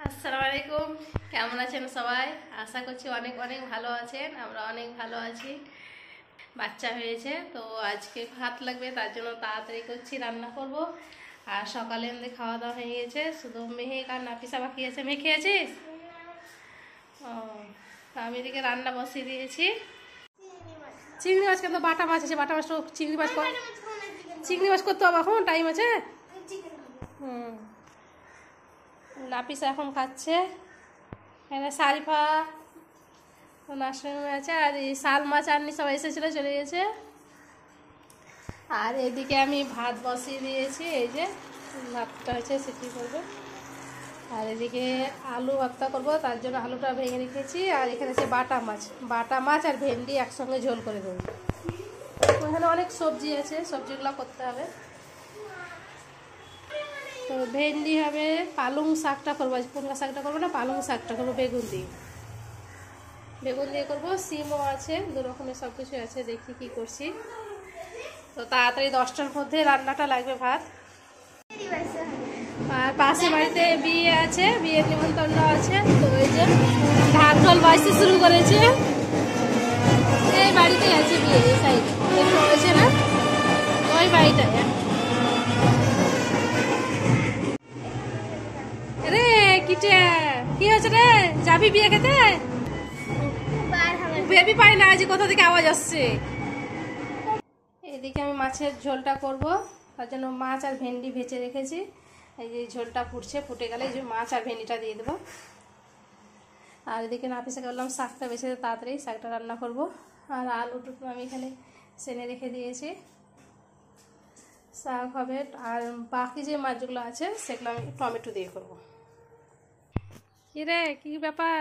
আসসালামু আলাইকুম, কেমন আছেন সবাই? আশা করছি অনেক অনেক ভালো আছেন। আমরা অনেক ভালো আছি। বাচ্চা হয়েছে তো আজকে ভাত লাগবে, তার জন্য তাড়াতাড়ি করছি, রান্না করব। আর সকালে আমাদের খাওয়া দাওয়া হয়ে গেছে, শুধু মেহেক আর নাফিসা বাকি আছে। মেয়ে খেয়েছিস? ও, আমি এদিকে রান্না বসিয়ে দিয়েছি। চিংড়ি মাছ কিন্তু বাটা মাছ আছে, বাটা মাছ চিংড়ি মাছ করতে হবে, এখন টাইম আছে। নাফিসা এখন খাচ্ছে, এখানে সারিফা নার্সারি আছে, আর এই শাল মাছ আননি সব এসেছিলো, চলে গেছে। আর এদিকে আমি ভাত বসিয়ে দিয়েছি, এই যে ভাতটা হয়েছে সেটি করবো। আর এদিকে আলু ভর্তা করবো, তার জন্য আলুটা ভেঙে রেখেছি। আর এখানে আছে বাটা মাছ আর ভেন্ডি একসঙ্গে ঝোল করে দেবো। ওখানে অনেক সবজি আছে, সবজিগুলো করতে হবে। তো ভেন্ডি হবে, পালং শাকটা করবো, কুমড়া শাকটা করবো না, পালং শাকটা করবো বেগুন দিয়ে করবো। সিমও আছে, দু রকমের সব কিছু আছে, দেখি কি করছি। তো তাড়াতাড়ি 10টার মধ্যে রান্নাটা লাগবে, ভাত। আর পাশে বাড়িতে বিয়ে আছে, বিয়ের নিমন্ত্রণ আছে। তো ওই যে ঢাক ঢোল বাজতে শুরু করেছে, এই বাড়িতেই আছে বিয়ে, এই সাইডে দেখতে হয়েছে না, ওই বাড়িটায়। রে কিটে কি হয়েছে রে, যাবি বিয়ে খেতে? ভেবি পাই না, আজ কোথা থেকে আওয়াজ আসছে। এদিকে আমি মাছের ঝোলটা করব, তার জন্য মাছ আর ভেন্ডি ভেজে রেখেছি। এই যে ঝোলটা ফুটছে, ফুটে গেলে এই যে মাছ আর ভেন্ডিটা দিয়ে দেবো। আর এদিকে নাফিসাকে বললাম শাকটা বেছে তাড়াতাড়ি শাকটা রান্না করব। আর আলুটু আমি এখানে সেনে রেখে দিয়েছি, শাক হবে। আর বাকি যে মাছগুলো আছে সেগুলো আমি টমেটো দিয়ে করব। কি রে, কি ব্যাপার?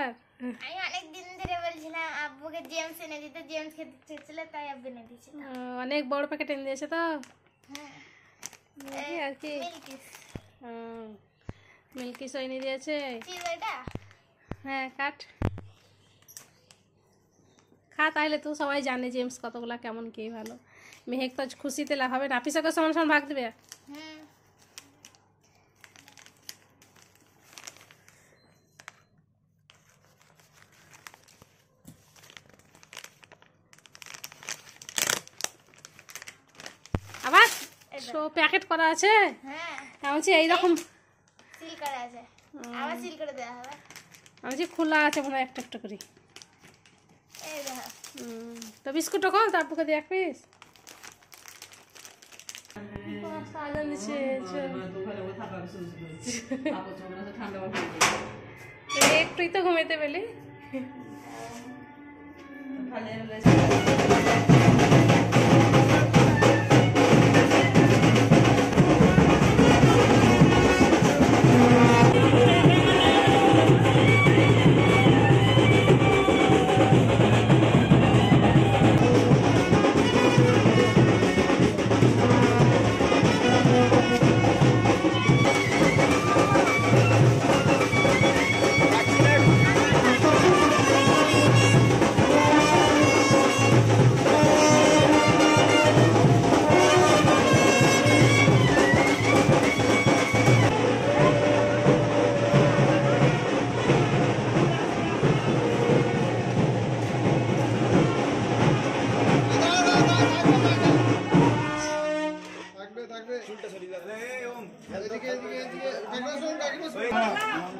আমি অনেক দিন ধরে বলছিলাম আব্বুকে জেমস এনে দিতে, জেমস খেতে চেয়েছিল, তাই আব্বু এনে দিয়েছে। অনেক বড় প্যাকেট এনে দিয়েছে তো। হ্যাঁ, আর কি মিল্কি এনে দিয়েছে। হ্যাঁ, খা তাহলে, তো সবাই জানে জেমস কতগুলা কেমন কি ভালো। মেহেক তো খুশিতে লাভ হবে, নাফিসাকে সমান সমান ভাগ দেবে। আবার প্যাকেট করা আছে, আমি এইরকম সিল করা আছে, আবার সিল করে দেওয়া হবে। আমি খোলা আছে মনে হয় একটা একটা করে। এই দেখো, তো বিস্কুটটা কল, তারপরে দিয়ে এক পিস একটুই তো ঘুমাইতে পেলি।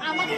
আমাকে